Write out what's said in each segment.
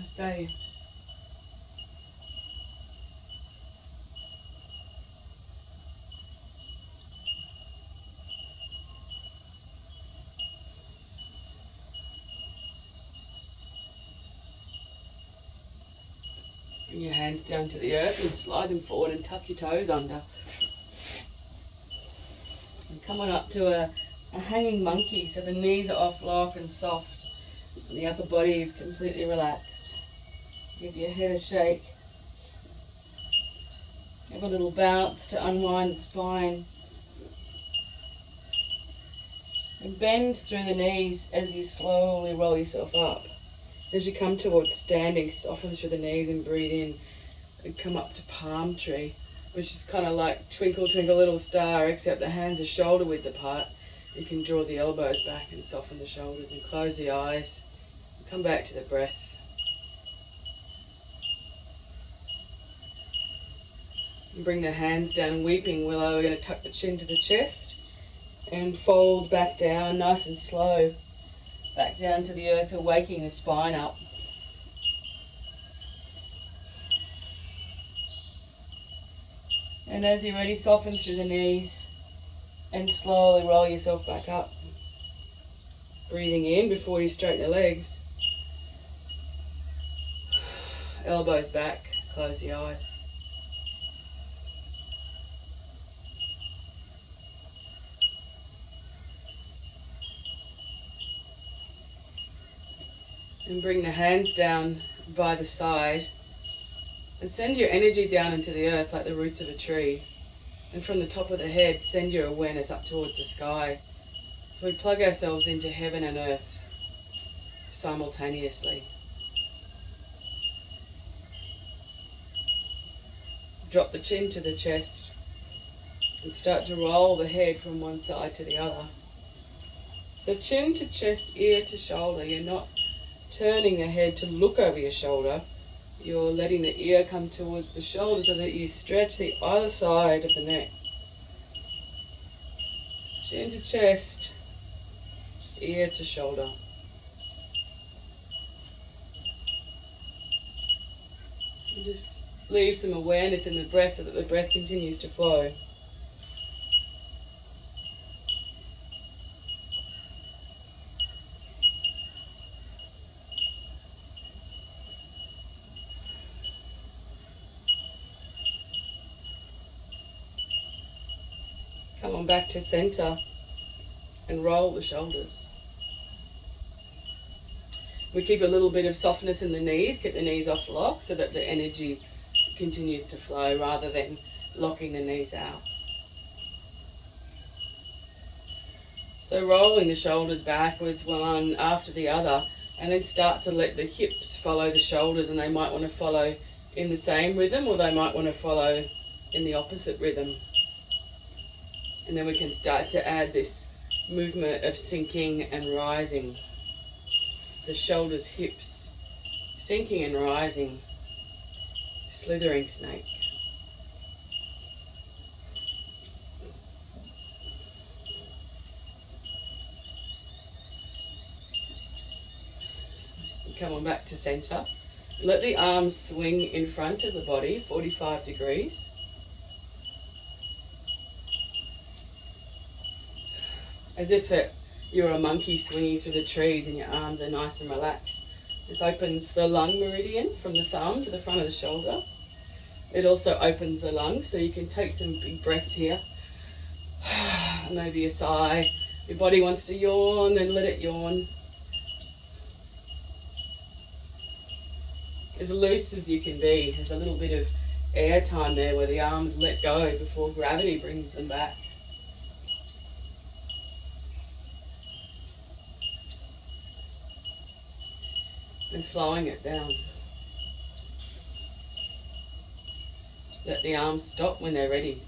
Stay. Bring your hands down to the earth and slide them forward and tuck your toes under. And come on up to a hanging monkey, so the knees are off lock and soft and the upper body is completely relaxed. Give your head a shake. Have a little bounce to unwind the spine. And bend through the knees as you slowly roll yourself up. As you come towards standing, soften through the knees and breathe in and come up to palm tree, which is kind of like twinkle, twinkle, little star, except the hands are shoulder width apart. You can draw the elbows back and soften the shoulders and close the eyes. And come back to the breath. And bring the hands down, weeping willow. We're going to tuck the chin to the chest and fold back down, nice and slow. Back down to the earth, we're waking the spine up. And as you're ready, soften through the knees and slowly roll yourself back up. Breathing in before you straighten the legs. Elbows back, close the eyes. And bring the hands down by the side and send your energy down into the earth like the roots of a tree. And from the top of the head, send your awareness up towards the sky. So we plug ourselves into heaven and earth simultaneously. Drop the chin to the chest and start to roll the head from one side to the other. So chin to chest, ear to shoulder. You're not turning the head to look over your shoulder. You're letting the ear come towards the shoulder so that you stretch the other side of the neck. Chin to chest, ear to shoulder. And just leave some awareness in the breath so that the breath continues to flow. Come on back to center and roll the shoulders. We keep a little bit of softness in the knees, get the knees off lock so that the energy continues to flow rather than locking the knees out. So rolling the shoulders backwards one after the other, and then start to let the hips follow the shoulders, and they might want to follow in the same rhythm or they might want to follow in the opposite rhythm. And then we can start to add this movement of sinking and rising. So shoulders, hips, sinking and rising, slithering snake. And come on back to center. Let the arms swing in front of the body, 45 degrees. As if you're a monkey swinging through the trees and your arms are nice and relaxed. This opens the lung meridian from the thumb to the front of the shoulder. It also opens the lungs, so you can take some big breaths here. Maybe a sigh. Your body wants to yawn, then let it yawn. As loose as you can be. There's a little bit of air time there where the arms let go before gravity brings them back. And slowing it down. Let the arms stop when they're ready.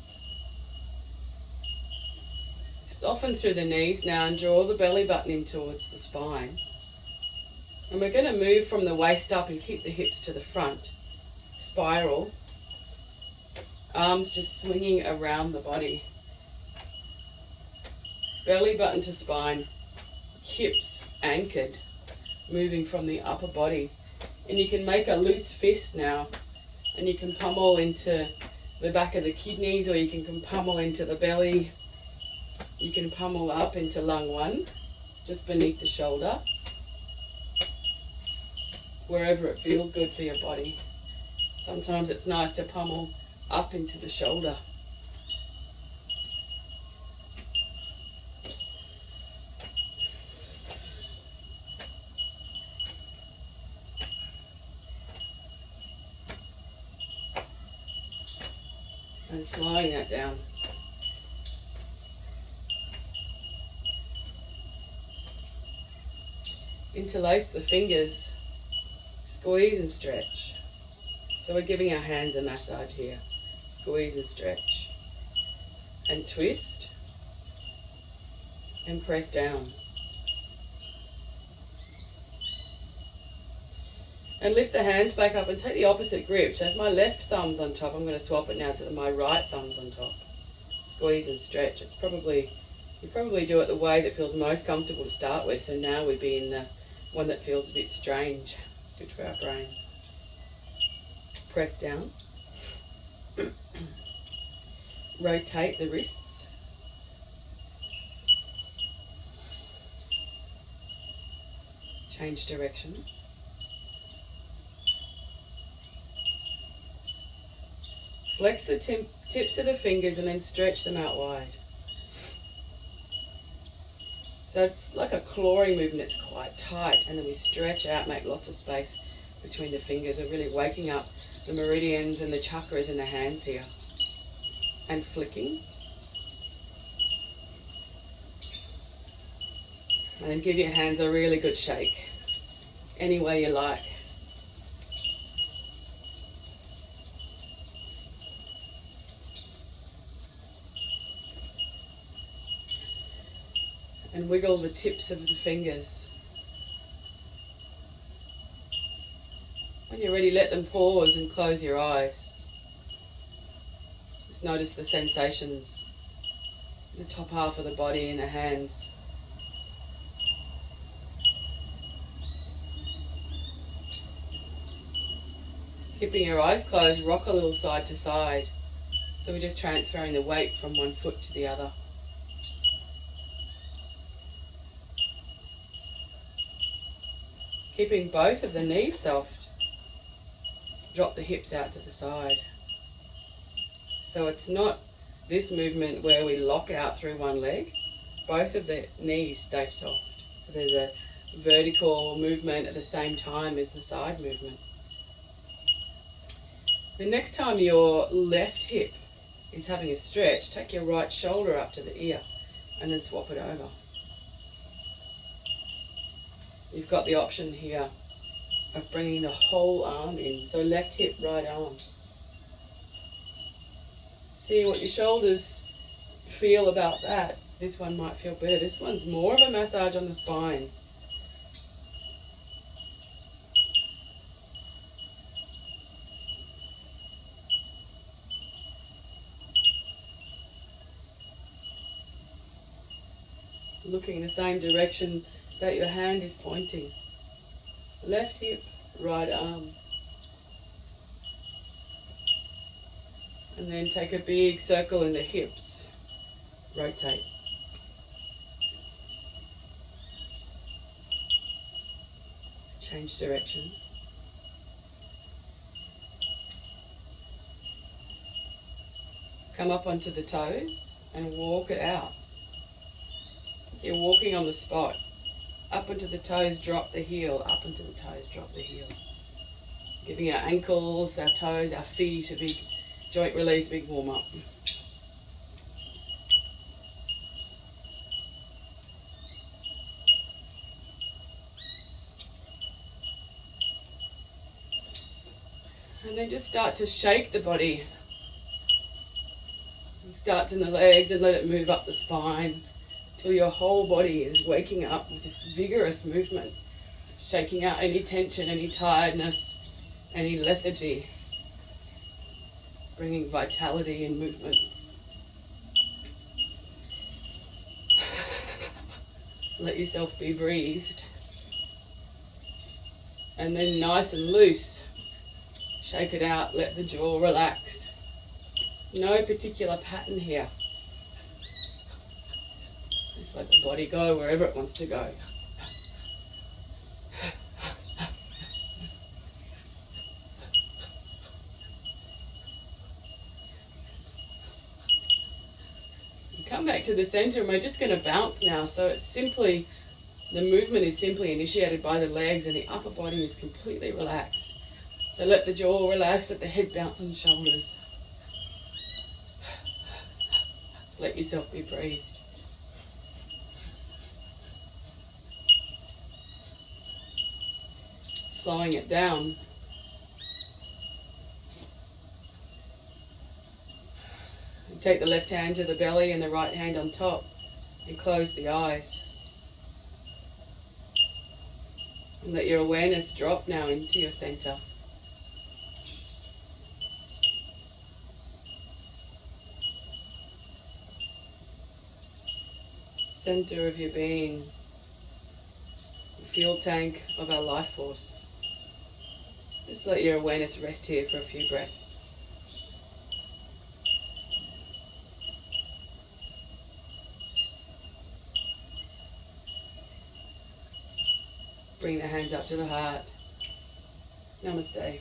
Soften through the knees now and draw the belly button in towards the spine. And we're going to move from the waist up and keep the hips to the front. Spiral. Arms just swinging around the body. Belly button to spine. Hips anchored. Moving from the upper body And you can make a loose fist now, and you can pummel into the back of the kidneys, or you can pummel into the belly. You can pummel up into lung 1, just beneath the shoulder, wherever it feels good for your body. Sometimes it's nice to pummel up into the shoulder. And slowing that down. Interlace the fingers, squeeze and stretch. So we're giving our hands a massage here. Squeeze and stretch. And twist. And press down. And lift the hands back up and take the opposite grip. So if my left thumb's on top, I'm going to swap it now so that my right thumb's on top. Squeeze and stretch. You probably do it the way that feels most comfortable to start with. So now we'd be in the one that feels a bit strange. It's good for our brain. Press down. Rotate the wrists. Change direction. Flex the tips of the fingers and then stretch them out wide. So it's like a clawing movement, it's quite tight, and then we stretch out, make lots of space between the fingers. We're really waking up the meridians and the chakras in the hands here. And flicking. And then give your hands a really good shake, any way you like. And wiggle the tips of the fingers. When you're ready, let them pause and close your eyes. Just notice the sensations in the top half of the body and the hands. Keeping your eyes closed, rock a little side to side. So we're just transferring the weight from one foot to the other. Keeping both of the knees soft. Drop the hips out to the side. So it's not this movement where we lock out through one leg. Both of the knees stay soft. So there's a vertical movement at the same time as the side movement. The next time your left hip is having a stretch, take your right shoulder up to the ear and then swap it over. You've got the option here of bringing the whole arm in. So left hip, right arm. See what your shoulders feel about that. This one might feel better. This one's more of a massage on the spine. Looking in the same direction that your hand is pointing. Left hip, right arm. And then take a big circle in the hips. Rotate. Change direction. Come up onto the toes and walk it out. You're walking on the spot. Up into the toes, drop the heel. Up into the toes, drop the heel. Giving our ankles, our toes, our feet a big joint release, big warm up. And then just start to shake the body. It starts in the legs and let it move up the spine till your whole body is waking up with this vigorous movement, shaking out any tension, any tiredness, any lethargy, bringing vitality and movement. Let yourself be breathed. And then nice and loose, shake it out, let the jaw relax. No particular pattern here. Just let the body go wherever it wants to go. Come back to the center, and we're just going to bounce now. So it's simply, the movement is simply initiated by the legs, and the upper body is completely relaxed. So let the jaw relax, let the head bounce on the shoulders. Let yourself be breathed. Slowing it down. And take the left hand to the belly and the right hand on top, and close the eyes. And let your awareness drop now into your center. Center of your being, the fuel tank of our life force. Just let your awareness rest here for a few breaths. Bring the hands up to the heart. Namaste.